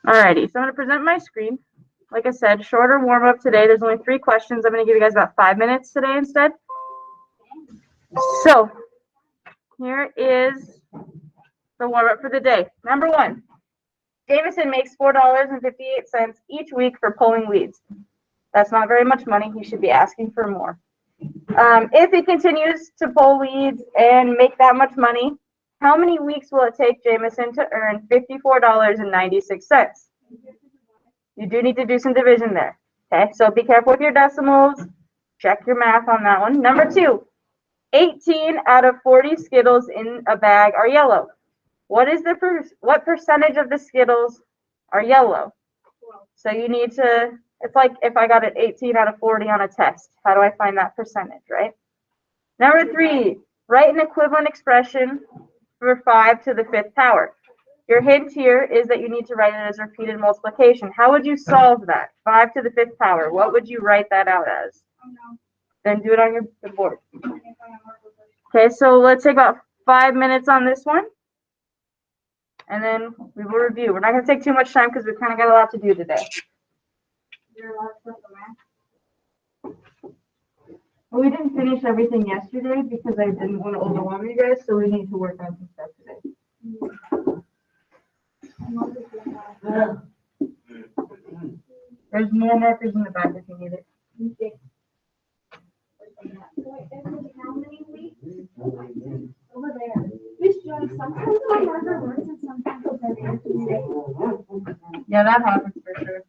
Alrighty, so I'm going to present my screen. Like I said, shorter warm-up today. There's only 3 questions. I'm going to give you guys about 5 minutes today instead. So here is the warm-up for the day. Number 1, Jameson makes $4.58 each week for pulling weeds. That's not very much money. He should be asking for more. If he continues to pull weeds and make that much money, how many weeks will it take Jameson to earn $54.96? You do need to do some division there. Okay, so be careful with your decimals. Check your math on that one. Number 2, 18 out of 40 Skittles in a bag are yellow. What percentage of the Skittles are yellow? So you need to, it's like if I got an 18 out of 40 on a test. How do I find that percentage, right? Number 3, write an equivalent expression for 5 to the 5th power. Your hint here is that you need to write it as repeated multiplication. How would you solve that? 5 to the 5th power. What would you write that out as? Then do it on your board. Okay, so let's take about 5 minutes on this one. And then we will review. We're not going to take too much time because we've kind of got a lot to do today. Well, we didn't finish everything yesterday because I didn't want to overwhelm you guys, so we need to work on some stuff today. There's more markers in the back if you need it. How many weeks? Over there. Sometimes my marker works and sometimes it doesn't. Yeah, that happens for sure.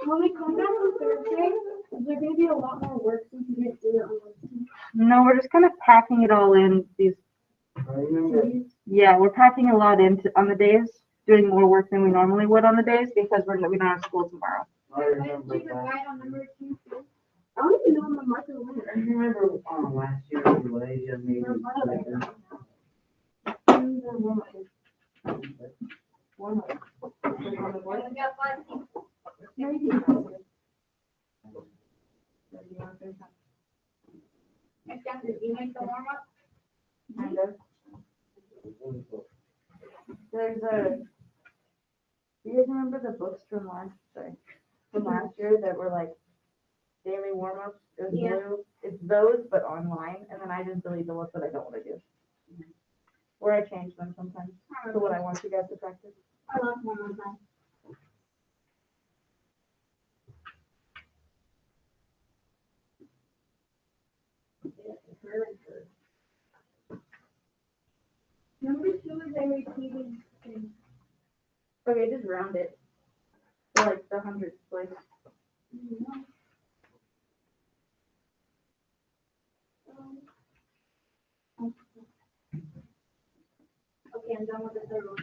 When we come back on Thursday, is there going to be a lot more work since we didn't do it on Wednesday? No, we're just kind of packing it all in. Yeah, we're packing a lot in on the days, doing more work than we normally would on the days because we don't have school tomorrow. I don't even know my marker went. I remember last year in Malaysia, maybe. Did you make the warm up? Kind of. Do you guys remember the books from last year that were like daily warm-ups? It was blue. It's those, but online, and then I just delete the ones that I don't want to do. Or I change them sometimes to what I want you guys to practice. I love one more time. Number 2 is a repeating thing. Okay, just round it to like the hundredth place. Okay, I'm done with the third one.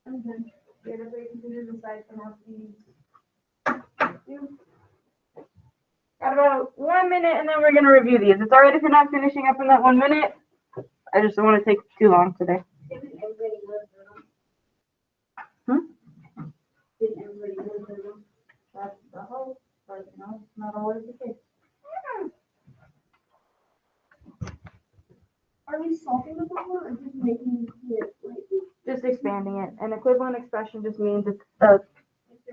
I'm done. You have to put your computers aside for now, please. Got about 1 minute, and then we're gonna review these. It's alright if you're not finishing up in that 1 minute. I just don't want to take too long today. Didn't everybody go through them? Hmm? Didn't everybody go through them? That's the hope, but it's not always the case. Are we solving the problem or just making it like? Just expanding it. An equivalent expression just means it's a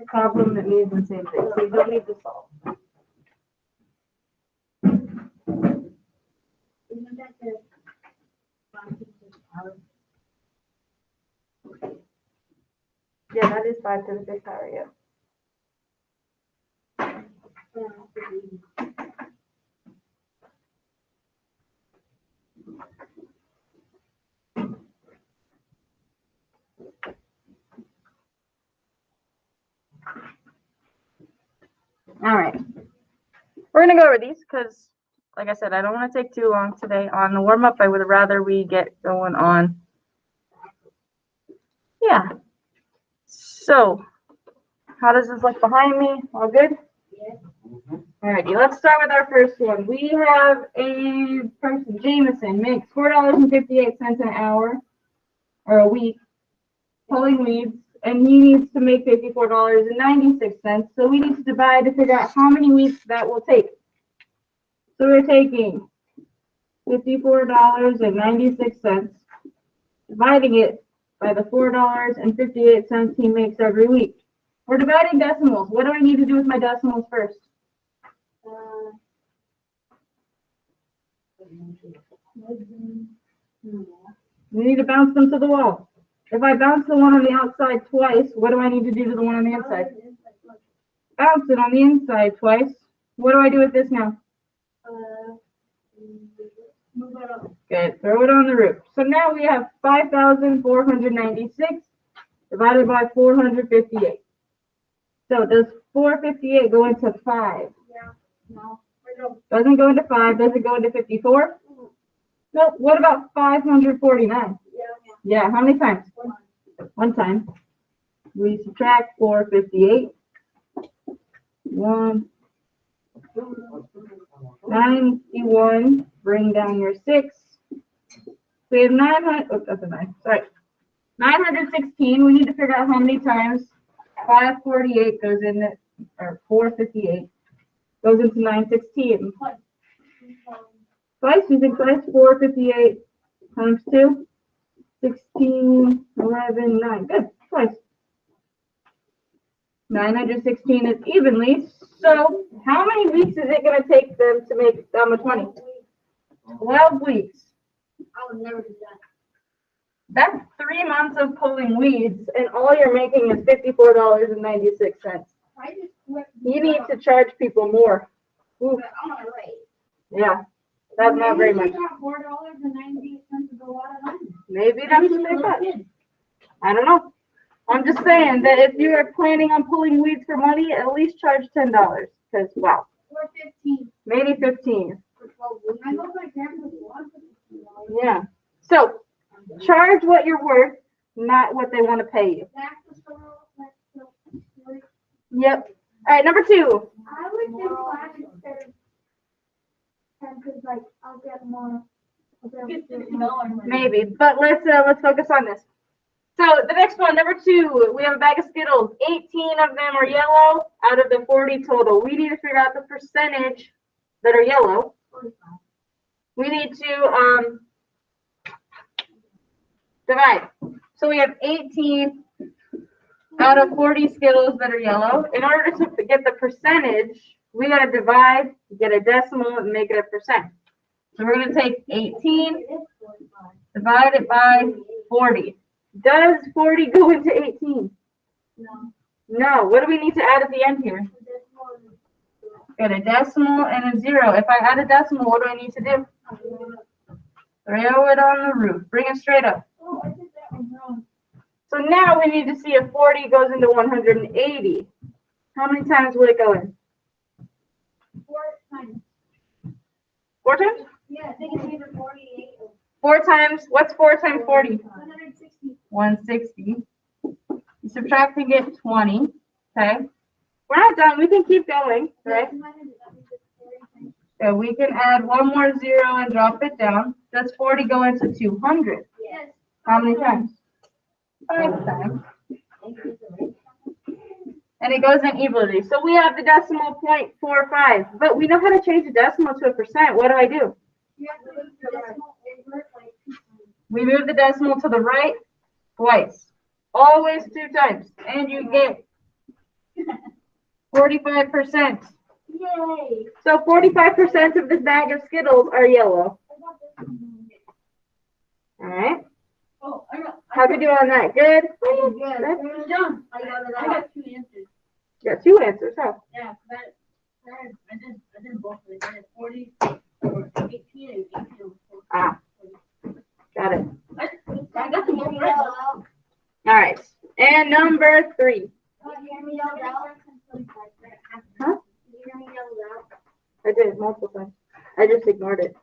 problem that means the same thing. So you don't need to solve. Isn't that the 5 to the 5th power, yeah. All right. We're going to go over these because, like I said, I don't want to take too long today on the warm-up. I would rather we get going on. Yeah. So, how does this look behind me? All good? Alrighty, let's start with our first one. We have a person, Jameson, makes $4.58 an hour or a week pulling weeds, and he needs to make $54.96. So we need to divide to figure out how many weeks that will take. So we're taking $54.96, dividing it by the $4.58 he makes every week. We're dividing decimals. What do I need to do with my decimals first? We need to bounce them to the wall. If I bounce the one on the outside twice, what do I need to do to the one on the inside? Bounce it on the inside twice. What do I do with this now? Move it up. Good. Throw it on the roof. So now we have 5,496 divided by 458. So does 458 go into 5? Yeah. No. Doesn't go into 5. Does it go into 54? Nope. What about 549? Yeah. How many times? One time. We subtract 458. 1. 91. Bring down your 6. We have 900. Oh, that's a 9. Sorry. 916. We need to figure out how many times 548 goes in it, or 458 goes into 916. Twice. You think twice? 458 times 2. 16, 11, 9. Good. Twice. 916 is evenly. So how many weeks is it going to take them to make that much money? 12 weeks. I would never do that. That's 3 months of pulling weeds, and all you're making is $54.96. I just quit. You need to charge people more. Ooh, I'm gonna rate. yeah, that's not very much. $4.98 is a lot of money. Maybe that's what they thought. I don't know. I'm just saying that if you are planning on pulling weeds for money, at least charge $10. Because, wow, $4.15 maybe 15. for 12 weeks. I hope my grandma's one for $15. Yeah. So, charge what you're worth, not what they want to pay you. That's the story. Yep. All right, number 2. I would do 5 instead of 10 because, like, I'll get more. Get $60. Maybe, but let's focus on this. So the next one, number 2, we have a bag of Skittles. 18 of them are yellow out of the 40 total. We need to figure out the percentage that are yellow. 45. We need to divide. So we have 18 out of 40 Skittles that are yellow. In order to get the percentage, we got to divide, get a decimal, and make it a percent. So we're going to take 18, divide it by 40. Does 40 go into 18? No. No. What do we need to add at the end here? Got a decimal and a 0. If I add a decimal, what do I need to do? Throw it on the roof. Bring it straight up. Oh, I did that one wrong. So now we need to see if 40 goes into 180. How many times would it go in? 4 times. 4 times? Yeah, I think it's either 48 or 4 times. What's 4 times 40? 160. 160. You subtract to get 20. Okay. We're not done. We can keep going, right? So we can add one more 0 and drop it down. Does 40 go into 200? Yes. How many times? 5 times. And it goes in evenly. So we have the decimal 0.45, but we know how to change the decimal to a percent. What do I do? You have to move the decimal over like 2 times. We move the decimal to the right twice. Always 2 times. And you get 45%. Yay! So 45% of this bag of Skittles are yellow. I got this one. All right. Oh, I got. How How'd you do on that? Good? Good job. I got two answers. Yeah, 2 answers, huh? Yeah, I did both of them. I did 40 or 18 and 18. Ah, got it. I got them both right. All right. And number 3. Huh? I did multiple times. I just ignored it.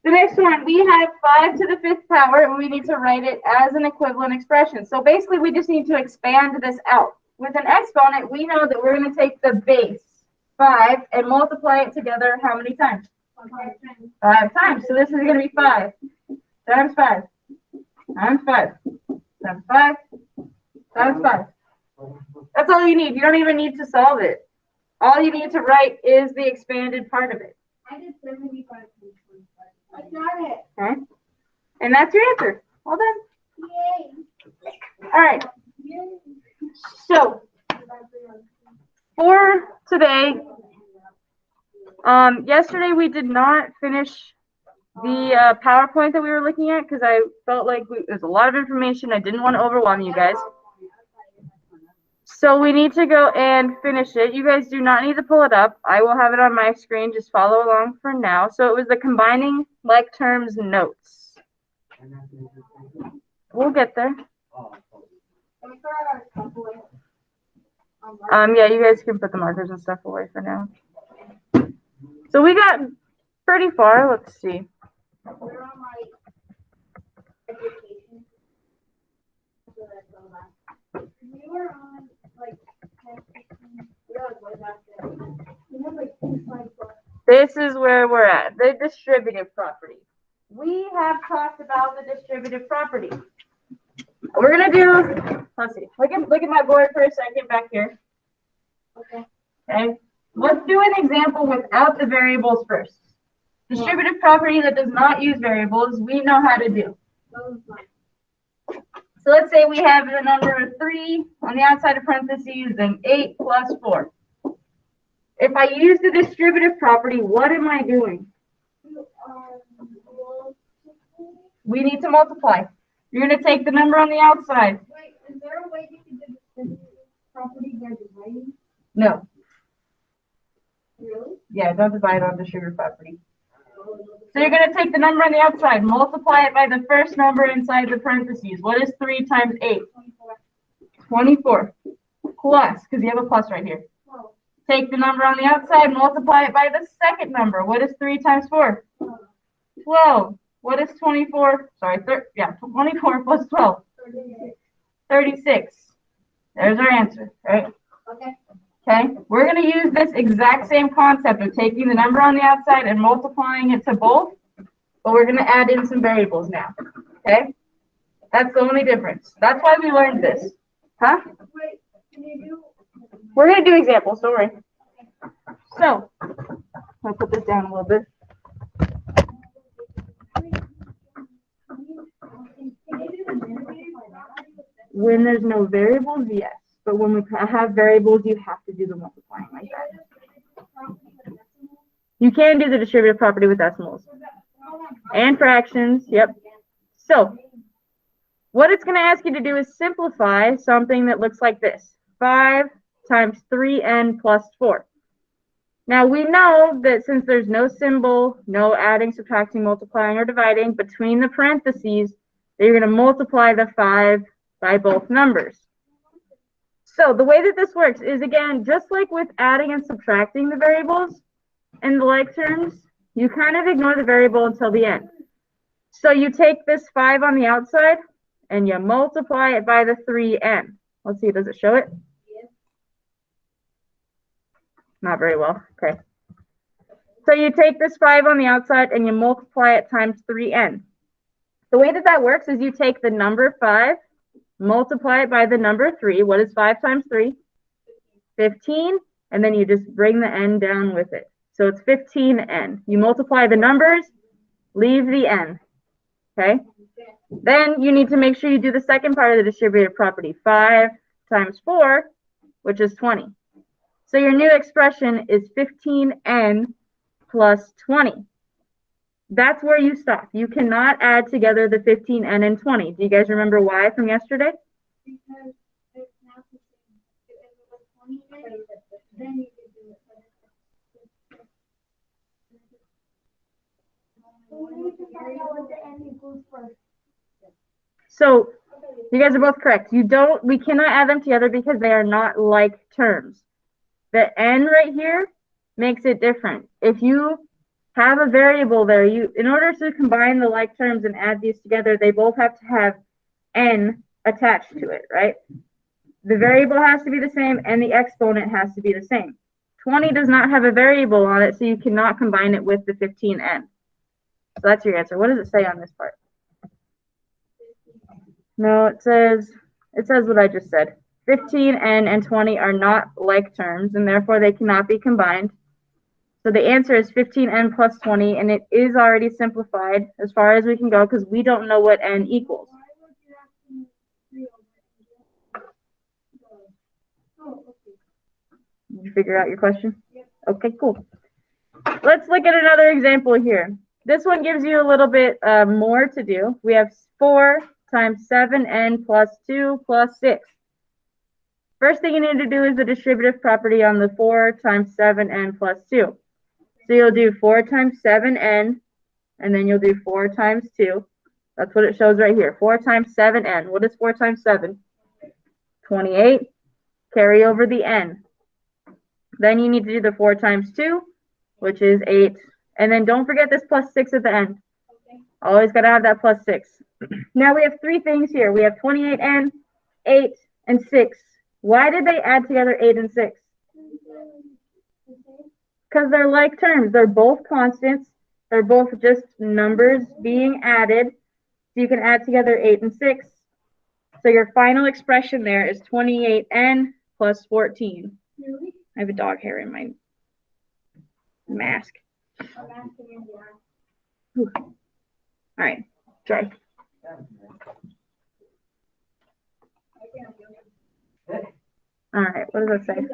The next one, we have 5 to the 5th power, and we need to write it as an equivalent expression. So basically, we just need to expand this out. With an exponent, we know that we're going to take the base, 5, and multiply it together how many times? 5 times. So this is going to be 5 times 5 times 5 times 5 times 5. That's all you need. You don't even need to solve it. All you need to write is the expanded part of it. I did 75 times 25. I got it. Okay? And that's your answer. Well done. Yay. All right. So for today, yesterday we did not finish the PowerPoint that we were looking at because I felt like there's a lot of information. I didn't want to overwhelm you guys. So we need to go and finish it. You guys do not need to pull it up. I will have it on my screen. Just follow along for now. So it was the combining like terms notes. We'll get there. Yeah, you guys can put the markers and stuff away for now. So we got pretty far. Let's see. We're on like education. So that's all that. We were on like 10, 15. We were like way back there. We have like 2 slides left. This is where we're at, the distributive property. We have talked about the distributive property. We're gonna do, let's see, look at my board for a second back here. Okay. Let's do an example without the variables first. Distributive property that does not use variables, we know how to do. So let's say we have the number 3 on the outside of parentheses and 8 plus 4. If I use the distributive property, what am I doing? We need to multiply. You're going to take the number on the outside. Wait, is there a way you can do distributive property by dividing? No. Really? Yeah, don't divide on distributive property. So you're going to take the number on the outside, multiply it by the first number inside the parentheses. What is 3 times 8? 24. Plus, because you have a plus right here. Take the number on the outside, multiply it by the second number. What is 3 times 4? 12. What is 24? Sorry, 24 plus 12. 36. There's our answer, right? Okay. We're going to use this exact same concept of taking the number on the outside and multiplying it to both, but we're going to add in some variables now. Okay? That's the only difference. That's why we learned this. Huh? Wait, can you do? We're going to do examples, don't worry. So, I'll put this down a little bit. When there's no variables, yes. But when we have variables, you have to do the multiplying like that. You can do the distributive property with decimals. And fractions, yep. So, what it's going to ask you to do is simplify something that looks like this. 5 times 3n plus 4. Now, we know that since there's no symbol, no adding, subtracting, multiplying, or dividing between the parentheses, that you're going to multiply the 5 by both numbers. So the way that this works is, again, just like with adding and subtracting the variables in the like terms, you kind of ignore the variable until the end. So you take this 5 on the outside and you multiply it by the 3n. Let's see, does it show it? Not very well. Okay. So you take this 5 on the outside and you multiply it times 3n. The way that that works is you take the number 5, multiply it by the number 3. What is 5 times 3? 15. And then you just bring the n down with it. So it's 15n. You multiply the numbers, leave the n. Okay? Then you need to make sure you do the second part of the distributive property. 5 times 4, which is 20. So your new expression is 15n plus 20. That's where you stop. You cannot add together the 15n and 20. Do you guys remember why from yesterday? Because it's not the same. If it was 20 days, then you could do it. But we need to find out what the end equals first. So you guys are both correct. We cannot add them together because they are not like terms. The n right here makes it different. If you have a variable there, in order to combine the like terms and add these together, they both have to have n attached to it, right? The variable has to be the same and the exponent has to be the same. 20 does not have a variable on it, so you cannot combine it with the 15n. So that's your answer. What does it say on this part? No, it says what I just said. 15n and 20 are not like terms, and therefore they cannot be combined. So the answer is 15n plus 20, and it is already simplified as far as we can go because we don't know what n equals. Why would you have to 3 over? Oh, okay. Did you figure out your question? Yep. Okay, cool. Let's look at another example here. This one gives you a little bit more to do. We have 4 times 7n plus 2 plus 6. First thing you need to do is the distributive property on the 4 times 7n plus 2. So you'll do 4 times 7n, and then you'll do 4 times 2. That's what it shows right here. 4 times 7n. What is 4 times 7? 28. Carry over the n. Then you need to do the 4 times 2, which is 8. And then don't forget this plus 6 at the end. Okay. Always got to have that plus 6. Now we have 3 things here. We have 28n, 8, and 6. Why did they add together 8 and 6? Because they're like terms. They're both constants. They're both just numbers being added. So you can add together 8 and 6. So your final expression there is 28n plus 14. Really? I have a dog hair in my mask. All right, try. All right, what does that say?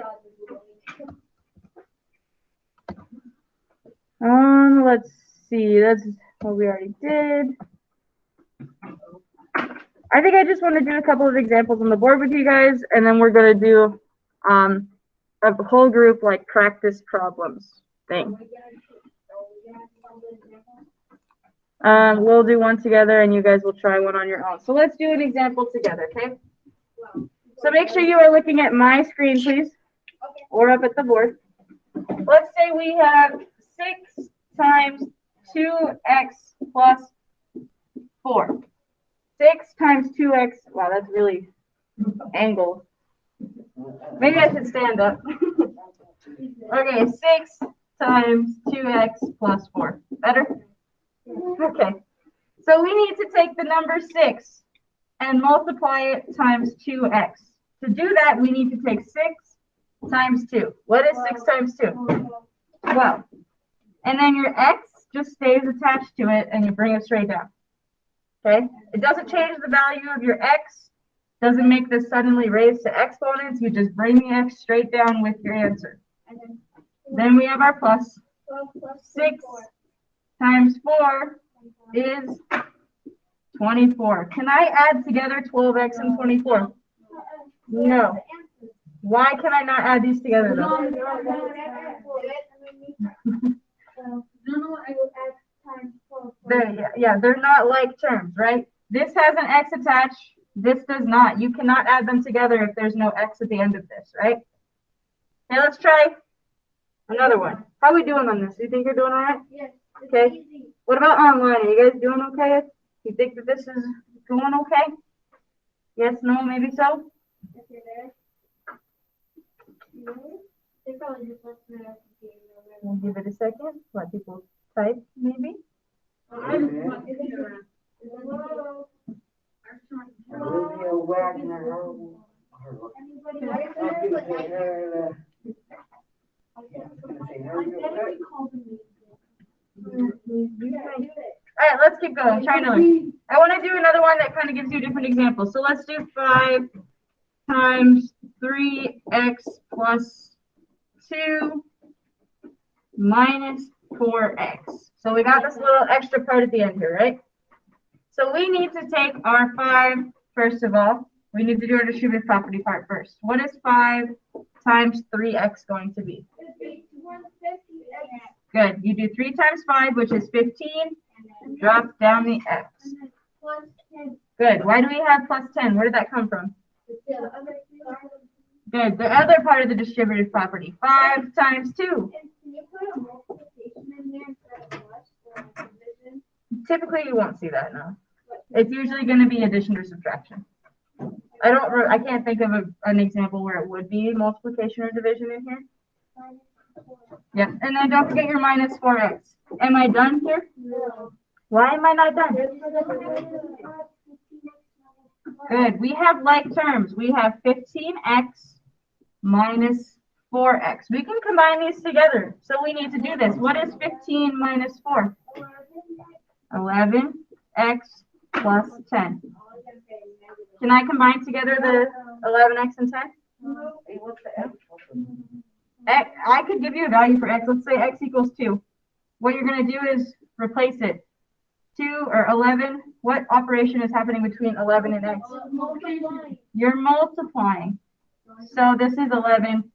Let's see. That's what we already did. I think I just want to do a couple of examples on the board with you guys, and then we're gonna do a whole group like practice problems thing. We'll do one together, and you guys will try one on your own. So let's do an example together, okay? So make sure you are looking at my screen, please, or up at the board. Let's say we have 6 times 2x plus 4. 6 times 2x, wow, that's really angled. Maybe I should stand up. Okay, 6 times 2x plus 4. Better? Okay. So we need to take the number 6 and multiply it times 2x. To do that, we need to take 6 times 2. What is 6 times 2? 12. And then your x just stays attached to it, and you bring it straight down. Okay? It doesn't change the value of your x. Doesn't make this suddenly raise to exponents. You just bring the x straight down with your answer. Then we have our plus. 6 times 4 is 24. Can I add together 12x and 24? No. Why can I not add these together though? They're not like terms, right? This has an x attached. This does not. You cannot add them together if there's no x at the end of this, right? Okay, let's try another one. How are we doing on this? You think you're doing all right? Yes. Okay. What about online? Are you guys doing okay? You think that this is going okay? Yes, no, maybe so? If you're there. They probably just listen to us. We'll give it a second. Let people type, maybe. Olivia Wagner. All right, let's keep going. Try another. I want to do another one that kind of gives you a different example. So let's do 5 times 3x plus 2 minus 4x. So we got this little extra part at the end here, right? So we need to take our 5, first of all. We need to do our distributive property part first. What is 5 times 3x going to be? Good. You do 3 times 5, which is 15. Drop down the x. Good. Why do we have plus 10? Where did that come from? Good. The other part of the distributive property. 5 times 2. Typically, you won't see that now. It's usually going to be addition or subtraction. I can't think of an example where it would be multiplication or division in here. Yeah, and then don't forget your minus 4x. Am I done here? No. Why am I not done? Good. We have like terms. We have 15x minus 4x. We can combine these together. So we need to do this. What is 15 minus 4? 11x plus 10. Can I combine together the 11x and 10? I could give you a value for x. Let's say x equals 2. What you're going to do is replace it. 2 or 11. What operation is happening between 11 and x? You're multiplying. So this is 11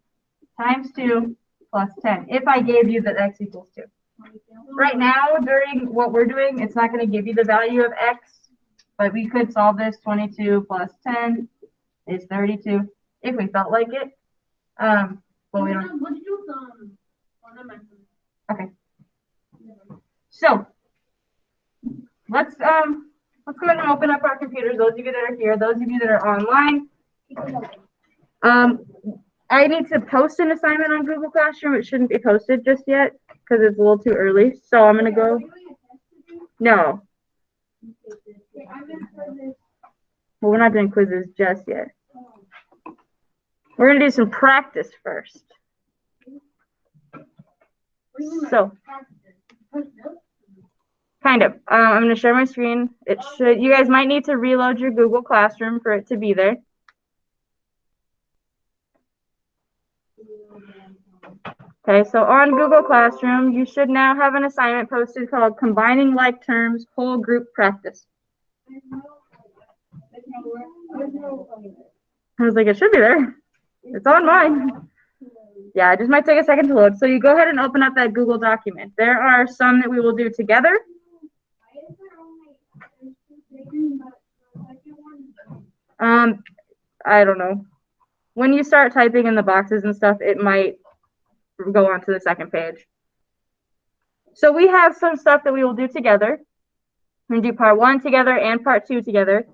times 2 plus 10. If I gave you that x equals 2. Right now, during what we're doing, it's not going to give you the value of x. But we could solve this. 22 plus 10 is 32 if we felt like it. But we don't. Okay. So let's go ahead and open up our computers. Those of you that are here, those of you that are online. I need to post an assignment on Google Classroom. It shouldn't be posted just yet because it's a little too early. So I'm gonna go. No. Well, we're not doing quizzes just yet. We're going to do some practice first. So, kind of. I'm going to share my screen. It should. You guys might need to reload your Google Classroom for it to be there. Okay, so on Google Classroom, you should now have an assignment posted called Combining Like Terms Whole Group Practice. I was like, it should be there. It's on mine. Yeah, it just might take a second to load. So you go ahead and open up that Google document. There are some that we will do together. I don't know. When you start typing in the boxes and stuff, it might go on to the second page. So we have some stuff that we will do together. We're going to do part 1 together and part 2 together.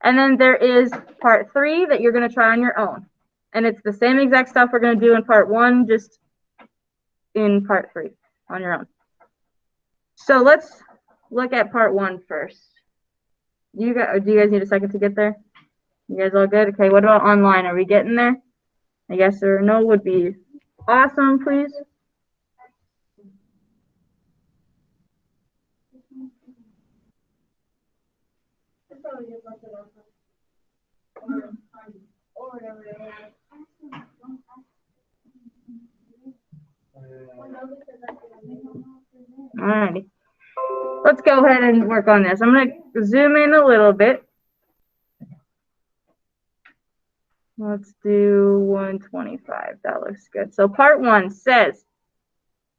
And then there is part 3 that you're going to try on your own. And it's the same exact stuff we're going to do in part 1, just in part 3 on your own. So let's look at part 1 first. Do you guys need a second to get there? You guys all good? Okay, what about online? Are we getting there? I guess or no would be awesome, please. Alrighty. Let's go ahead and work on this. I'm going to zoom in a little bit. Let's do 125. That looks good. So part 1 says,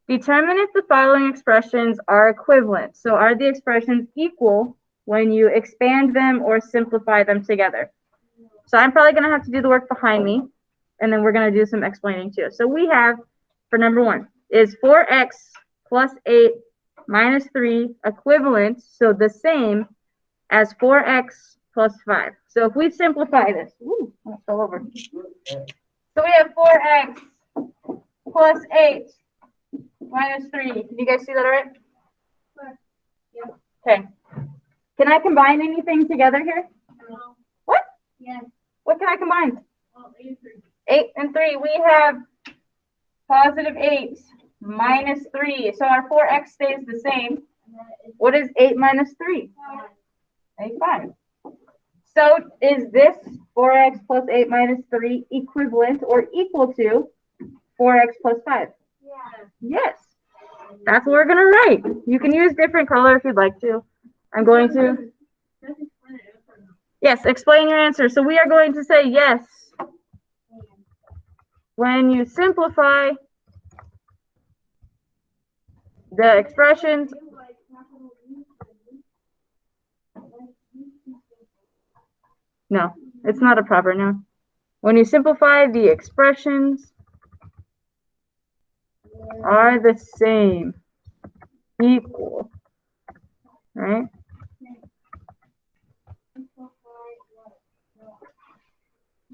determine if the following expressions are equivalent. So are the expressions equal when you expand them or simplify them together? So I'm probably going to have to do the work behind me, and then we're going to do some explaining too. So we have, for number 1, is 4x plus 8 minus 3 equivalent, so the same as 4x plus 5. So if we simplify this, ooh, I fell over. So we have 4x plus 8 minus 3. Can you guys see that all right? Yeah. Okay. Can I combine anything together here? No. What? Yes. What can I combine? Well, 8 and 3. 8 and 3. We have positive 8 minus 3. So our 4x stays the same. What is 8 minus 3? 5. So is this 4x plus 8 minus 3 equivalent or equal to 4x plus 5? Yeah. Yes. That's what we're gonna write. You can use different color if you'd like to. I'm going to. Yes, explain your answer. So we are going to say yes. When you simplify the expressions. No, it's not a proper noun. When you simplify the expressions are the same, equal, right?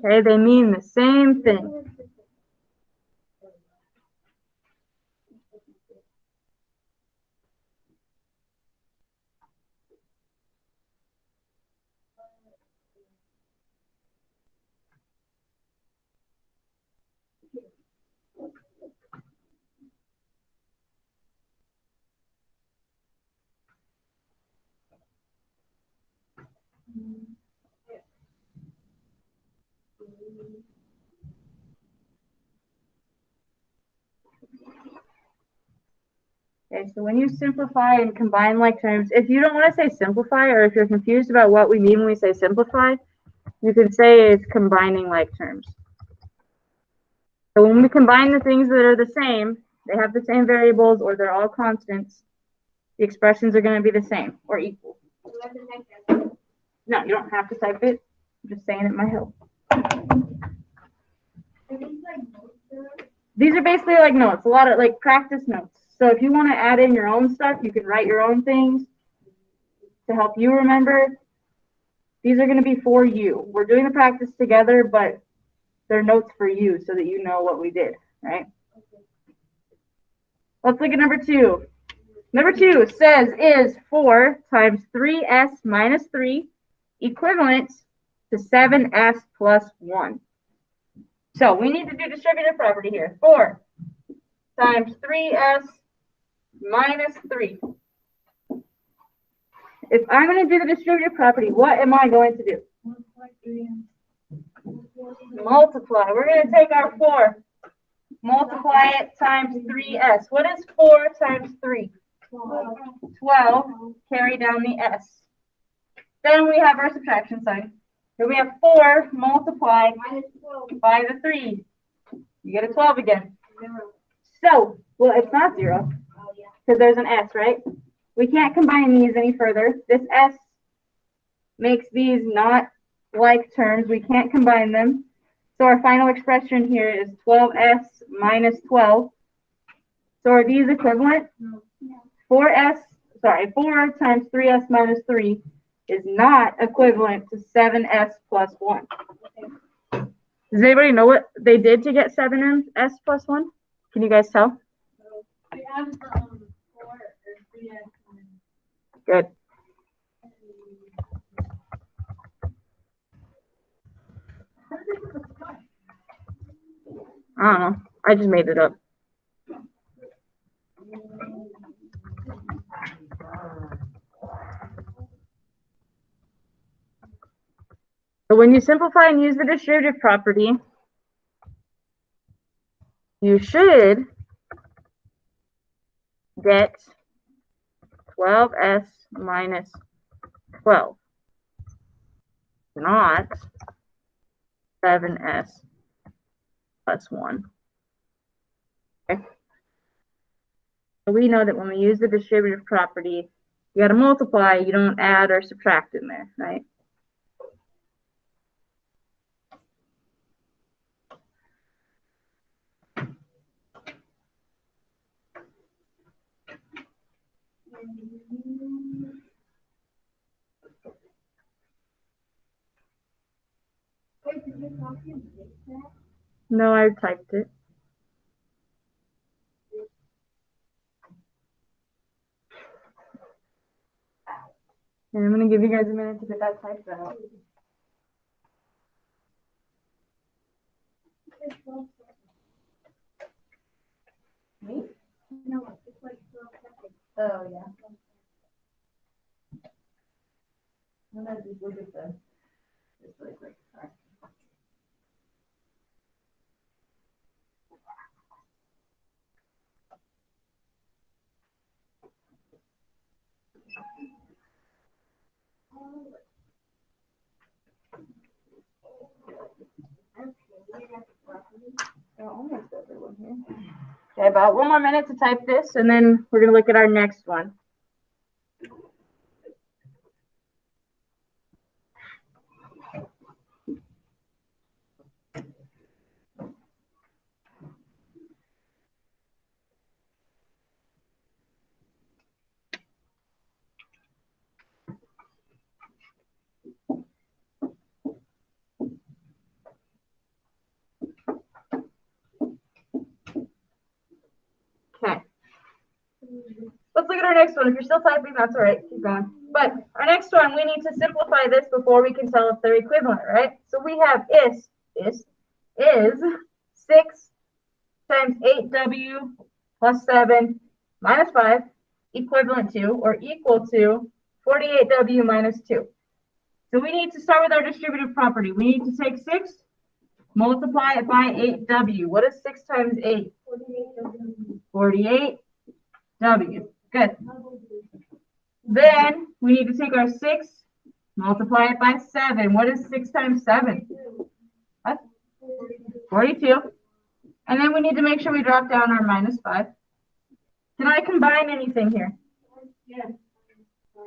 Okay, they mean the same thing. Okay, so when you simplify and combine like terms, if you don't want to say simplify, or if you're confused about what we mean when we say simplify, you can say it's combining like terms. So when we combine the things that are the same, they have the same variables, or they're all constants, the expressions are going to be the same or equal. No, you don't have to type it. I'm just saying it might help. These are basically like notes, a lot of like practice notes. So if you want to add in your own stuff, you can write your own things to help you remember. These are going to be for you. We're doing the practice together, but they're notes for you so that you know what we did, right? Let's look at number 2. Number 2 says is 4 times 3s minus 3 equivalent to 7s plus 1. So we need to do distributive property here. 4 times 3s minus 3. If I'm going to do the distributive property, what am I going to do? Multiply. We're going to take our 4, multiply it times 3s. What is 4 times 3? 12. Carry down the s. Then we have our subtraction sign. Here we have 4 multiplied by the 3. You get a 12 again. So, well, it's not 0 because there's an s, right? We can't combine these any further. This s makes these not like terms. We can't combine them. So our final expression here is 12s minus 12. So are these equivalent? 4 times 3s minus 3 is not equivalent to 7s plus 1. Does anybody know what they did to get 7s plus 1? Can you guys tell? Good. I don't know. I just made it up. So when you simplify and use the distributive property, you should get 12s minus 12, not 7s plus 1. Okay. So we know that when we use the distributive property, you got to multiply, you don't add or subtract in there, right? No, I typed it. And I'm going to give you guys a minute to get that typed out. Me? No, it's like 12 seconds. Oh, yeah. I'm going to just look at this really quick. Sorry. Okay, about 1 more minute to type this, and then we're going to look at our next one. Okay. Let's look at our next one. If you're still typing, that's all right. Keep going. But our next one, we need to simplify this before we can tell if they're equivalent, right? So we have is 6 times 8w plus 7 minus 5 equivalent to or equal to 48w minus 2. So we need to start with our distributive property. We need to take 6, multiply it by 8w. What is 6 times 8? 48w. Good. Then we need to take our 6, multiply it by 7. What is 6 times 7? What? 42. And then we need to make sure we drop down our minus 5. Can I combine anything here? Yes.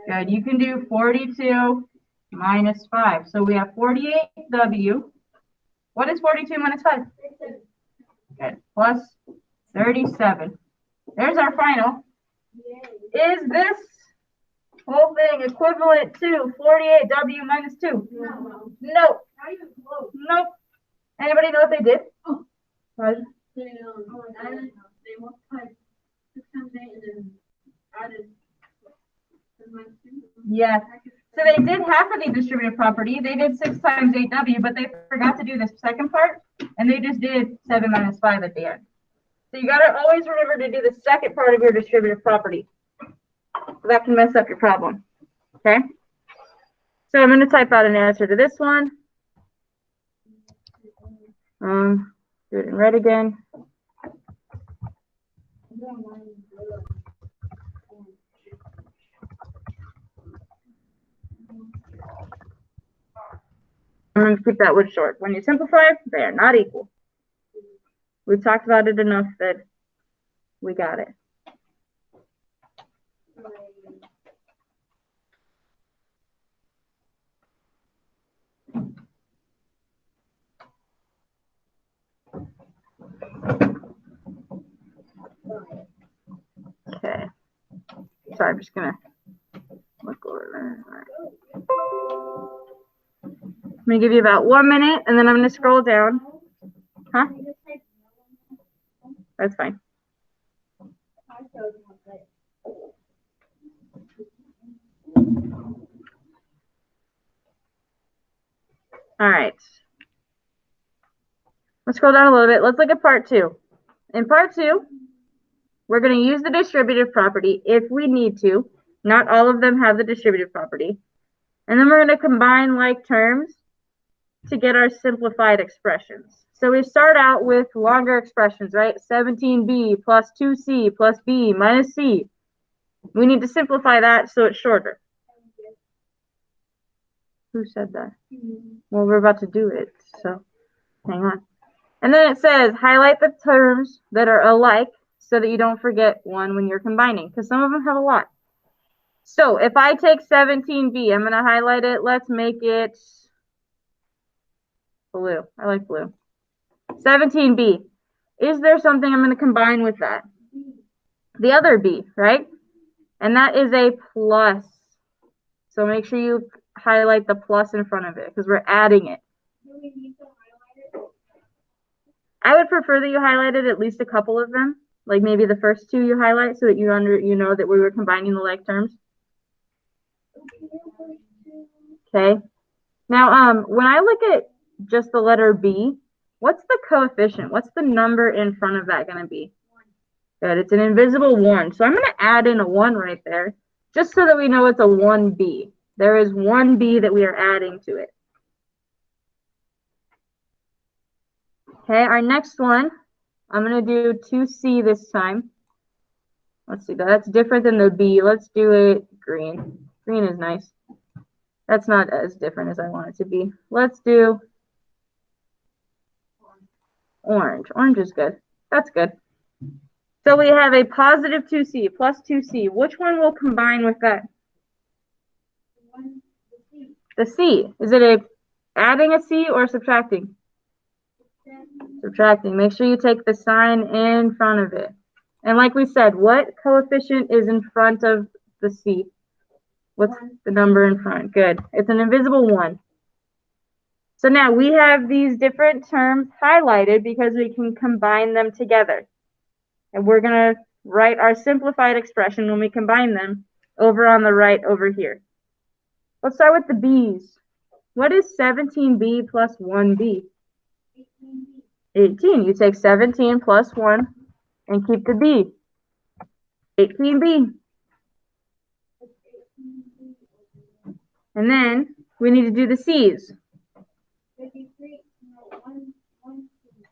Good. You can do 42 minus 5. So we have 48w. What is 42 minus 5? Good. Plus 37. There's our final. Is this whole thing equivalent to 48w minus 2? No. No. Not even close. Nope. Anybody know what they did? What? They multiplied 6 times 8 and then added. Yeah. So they did half of the distributive property. They did 6 times 8w, but they forgot to do the second part, and they just did 7 minus 5 at the end. So you got to always remember to do the second part of your distributive property. So that can mess up your problem. Okay? So I'm going to type out an answer to this one. Do it in red again. I'm going to keep that word short. When you simplify, they are not equal. We've talked about it enough that we got it. Okay. Sorry, I'm just going to look over there. All right. I'm going to give you about 1 minute, and then I'm going to scroll down. Huh? That's fine. All right. Let's scroll down a little bit. Let's look at part 2. In part 2, we're going to use the distributive property if we need to. Not all of them have the distributive property. And then we're going to combine like terms to get our simplified expressions. So we start out with longer expressions, right? 17b plus 2c plus b minus c. We need to simplify that so it's shorter. Who said that? Well, we're about to do it, so hang on. And then it says, highlight the terms that are alike so that you don't forget one when you're combining, because some of them have a lot. So if I take 17b, I'm going to highlight it. Let's make it blue. I like blue. 17b. Is there something I'm going to combine with that? The other b, right? And that is a plus. So make sure you highlight the plus in front of it because we're adding it. Do we need to highlight it? I would prefer that you highlighted at least a couple of them. Like maybe the first two you highlight so that you know that we were combining the like terms. Okay. Now, when I look at just the letter B, what's the coefficient? What's the number in front of that going to be? Good. It's an invisible 1. So I'm going to add in a 1 right there just so that we know it's a 1B. There is 1B that we are adding to it. Okay, our next one, I'm going to do 2C this time. Let's see, that's different than the B. Let's do it green. Green is nice. That's not as different as I want it to be. Let's do orange. Orange is good. That's good. So we have a positive 2c plus 2c. Which one will combine with that? The c. Is it adding a c or subtracting? Subtracting. Make sure you take the sign in front of it. And like we said, what coefficient is in front of the c? What's the number in front? Good. It's an invisible 1. So now we have these different terms highlighted because we can combine them together. And we're going to write our simplified expression when we combine them over on the right over here. Let's start with the b's. What is 17b plus 1b? 18. You take 17 plus 1 and keep the b. 18b. And then we need to do the c's.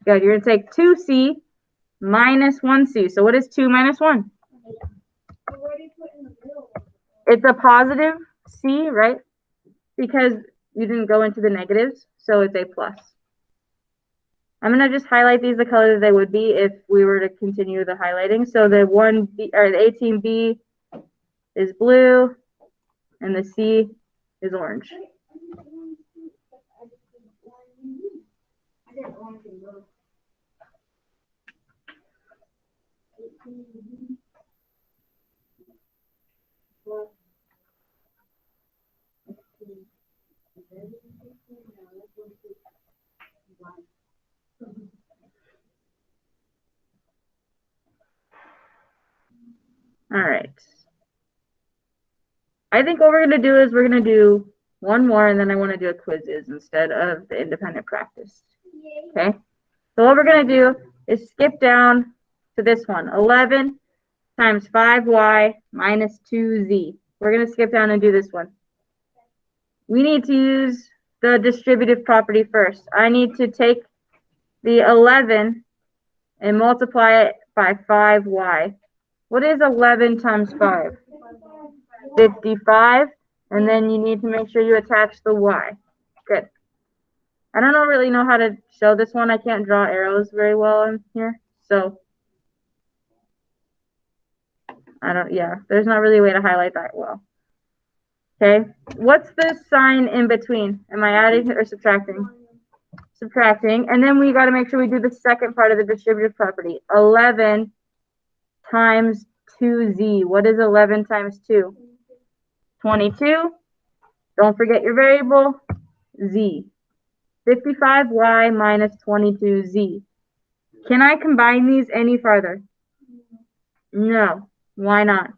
Good. You're going to take 2c minus 1c. So what is 2 minus 1? It's a positive c, right? Because you didn't go into the negatives, so it's a plus. I'm going to just highlight these the colors they would be if we were to continue the highlighting. So the 1b or the 18b is blue and the c is orange. All right. I think what we're going to do is we're going to do one more, and then I want to do a quizzes instead of the independent practice. Okay? So what we're going to do is skip down to this one. 11 times 5y minus 2z. We're going to skip down and do this one. We need to use the distributive property first. I need to take the 11 and multiply it by 5y. What is 11 times 5? 55. And then you need to make sure you attach the y. Good. I don't really know how to show this one. I can't draw arrows very well in here. So, there's not really a way to highlight that well. Okay. What's the sign in between? Am I adding or subtracting? Subtracting. And then we got to make sure we do the second part of the distributive property. 11 times 2z. What is 11 times 2? 22. Don't forget your variable, z. 55y minus 22z. Can I combine these any farther? No. Why not?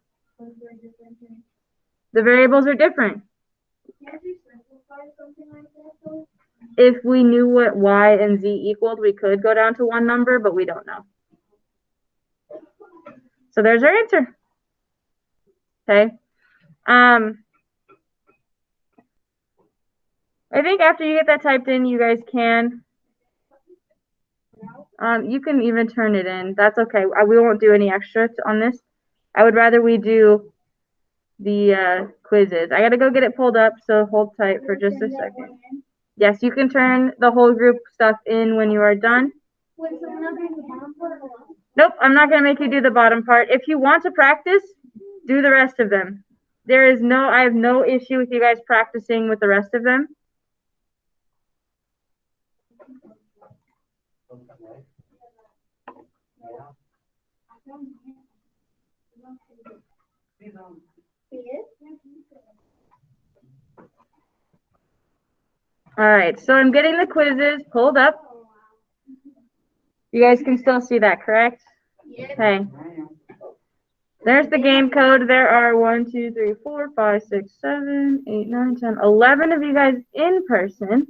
The variables are different. If we knew what y and z equaled, we could go down to one number, but we don't know. So there's our answer. Okay. I think after you get that typed in, you guys can. You can even turn it in. That's okay. We won't do any extra on this. I would rather we do the quizzes. I got to go get it pulled up, so hold tight for just a second. Yes, you can turn the whole group stuff in when you are done. Nope, I'm not going to make you do the bottom part. If you want to practice, do the rest of them. I have no issue with you guys practicing with the rest of them. All right, so I'm getting the quizzes pulled up. You guys can still see that, correct? Yes. Okay. There's the game code. There are 1, 2, 3, 4, 5, 6, 7, 8, 9, 10, 11 of you guys in person.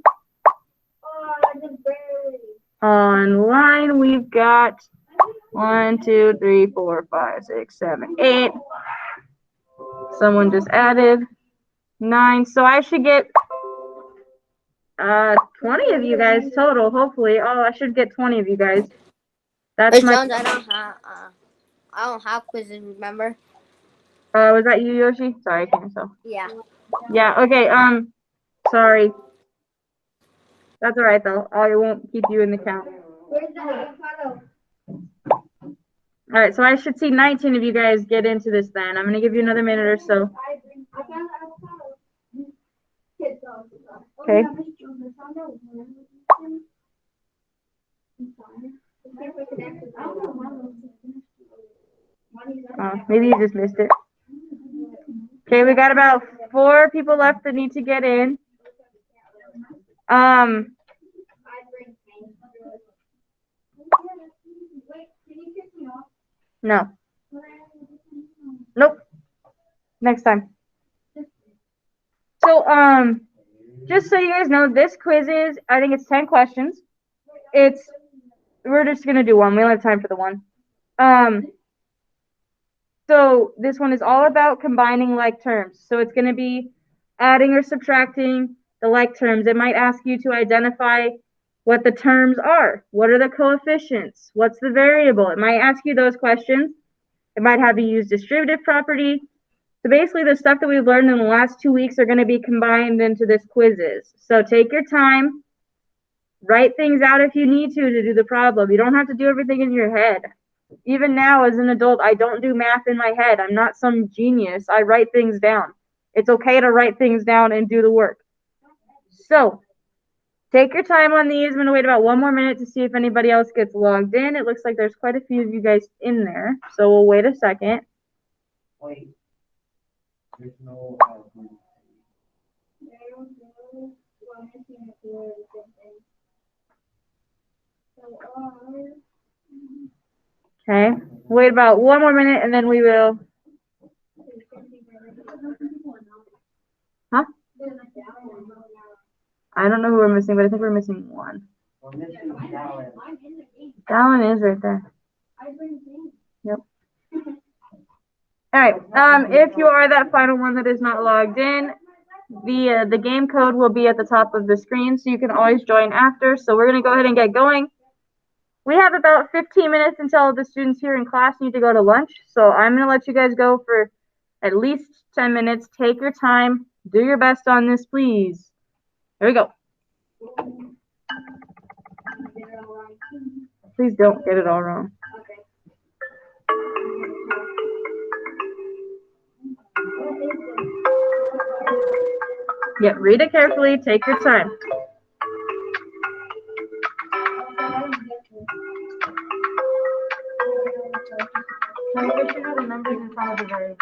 Online, we've got 1, 2, 3, 4, 5, 6, 7, 8. Someone just added 9. So I should get 20 of you guys total, hopefully. Oh, I should get 20 of you guys. That's Miss my. Jones, I don't have quizzes. Remember? Was that you, Yoshi? Sorry, I can't tell. Yeah. Yeah. Okay. Sorry. That's all right though. I won't keep you in the count. Where's the avocado? All right, so I should see 19 of you guys get into this then. I'm going to give you another minute or so. Okay. Maybe you just missed it. Okay, we got about 4 people left that need to get in. No. Nope. Next time. So, just so you guys know, this quiz is, I think it's 10 questions. We're just gonna do one. We don't have time for the one. So this one is all about combining like terms. So it's gonna be adding or subtracting the like terms. It might ask you to identify what the terms are. What are the coefficients? What's the variable? It might ask you those questions. It might have you use distributive property. So basically the stuff that we've learned in the last 2 weeks are going to be combined into this quizzes. So take your time, write things out if you need to do the problem. You don't have to do everything in your head. Even now as an adult, I don't do math in my head. I'm not some genius. I write things down. It's okay to write things down and do the work. So take your time on these. I'm going to wait about 1 more minute to see if anybody else gets logged in. It looks like there's quite a few of you guys in there. So we'll wait a second. Wait. There's no Okay. Wait about 1 more minute and then we will. Huh? I don't know who we're missing, but I think we're missing one. We're missing Dallin. Dallin is right there. Yep. All right. If you are that final one that is not logged in, the game code will be at the top of the screen, so you can always join after. So we're gonna go ahead and get going. We have about 15 minutes until the students here in class need to go to lunch. So I'm gonna let you guys go for at least 10 minutes. Take your time. Do your best on this, please. Here we go. Please don't get it all wrong. Yeah, read it carefully. Take your time. So you should know the numbers in front of the variable.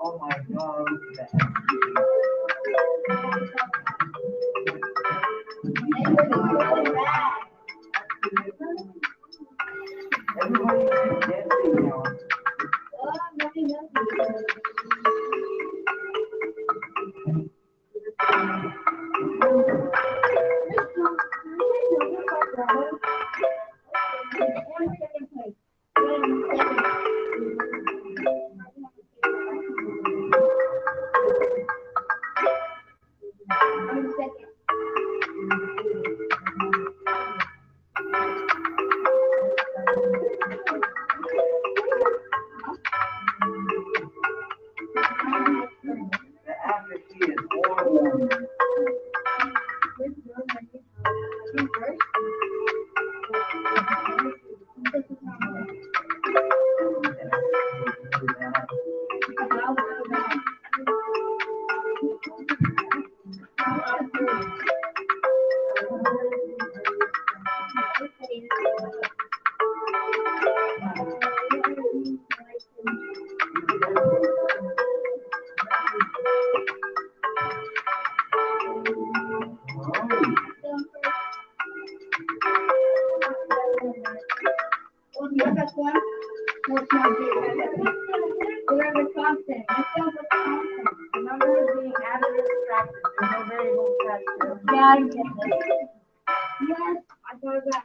Oh my God. Everybody is dancing now. The accuracy is horrible. The number is being added or subtracted. There's no variable attached to it. Yeah, I get it. Yes, I got that.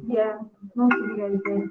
Yeah, most of you guys did.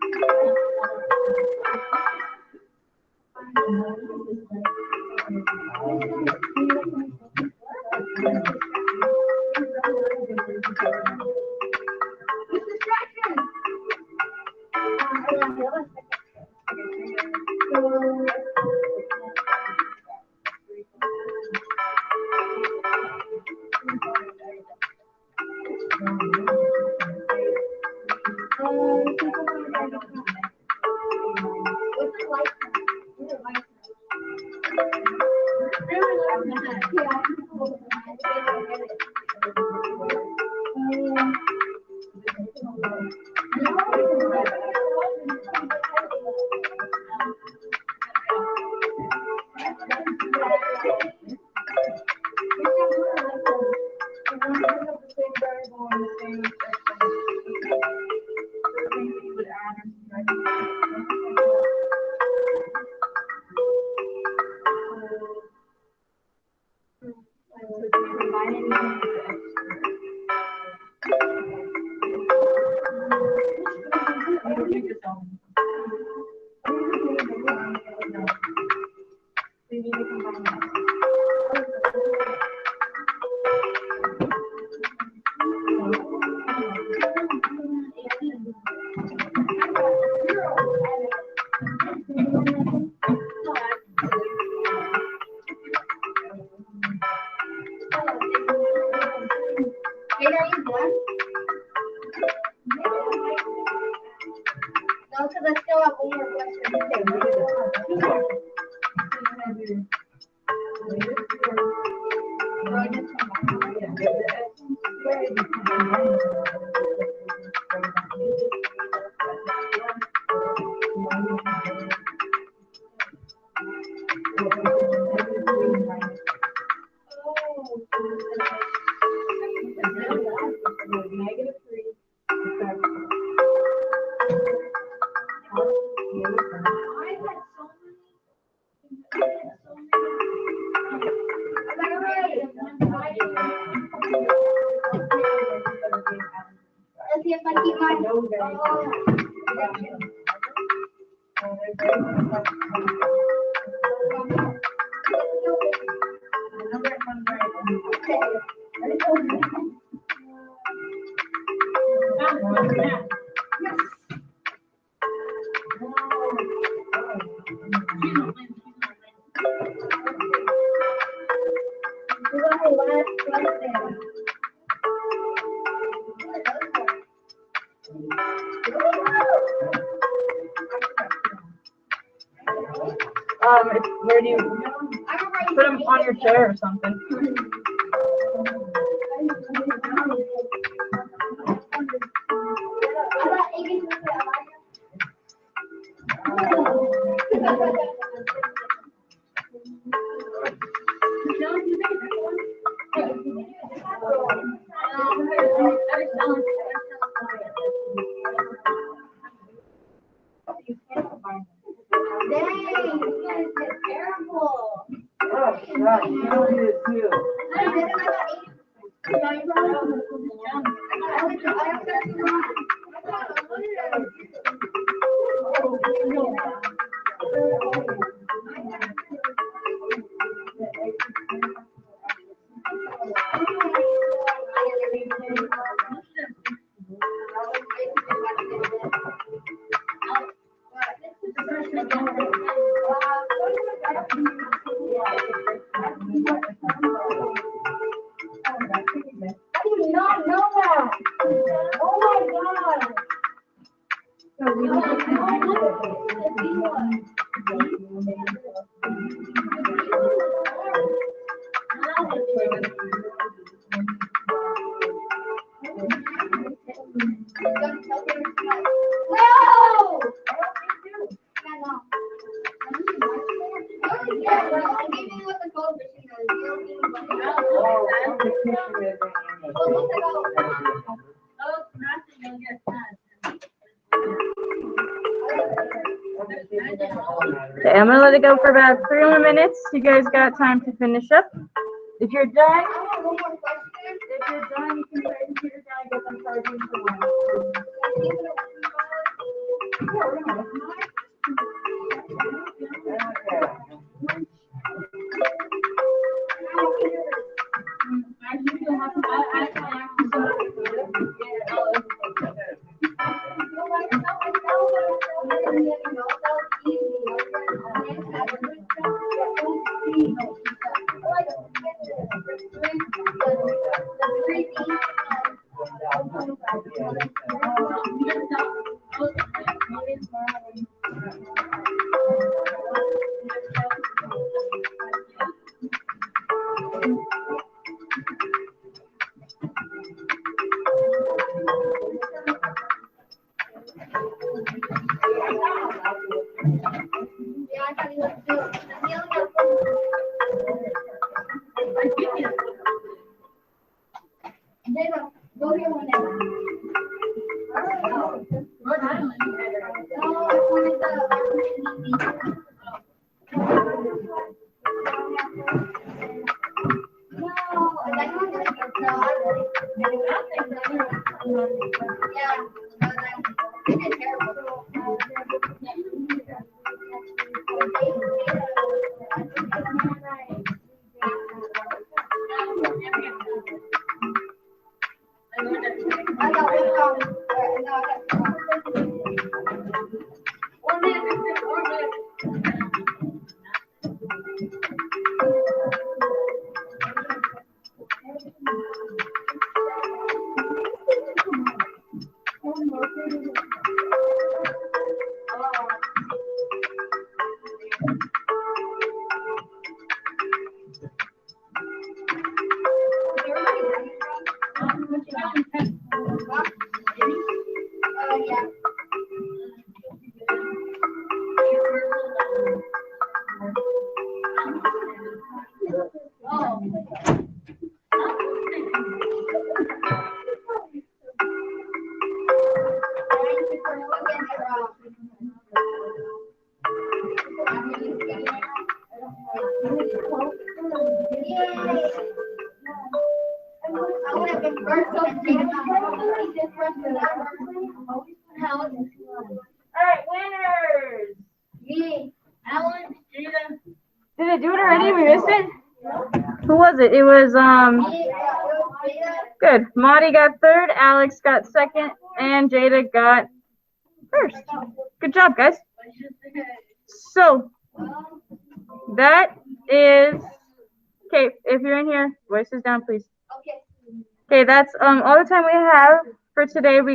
No, because I still have one more question. Let's see if I keep my reduction. Where do you put them on your chair or something? I did not know that. Oh my No! Yeah, no. Yeah, well, give me what the code machine is. You don't need money. Oh, competition is Well, what's the code? Oh, nothing, you'll get that. Okay, I'm gonna let it go for about 3 more minutes. You guys got time to finish up. If you're done, I have one more question. if you're done, you can put your computer down and get them charging for one. Yeah, I thought you would do it. Go here whenever. No, I wanted the. No, I don't want to yeah, but I did terrible. I got one yeah. I would have been first Alright, winners! Me, Alan, Did I do it already? We missed it? Who was it? It was, good. Maudie got third, Alex got second, and Jada got first. Good job, guys. So, that is, okay, if you're in here, voices down, please. okay. Okay, that's all the time we have for today. We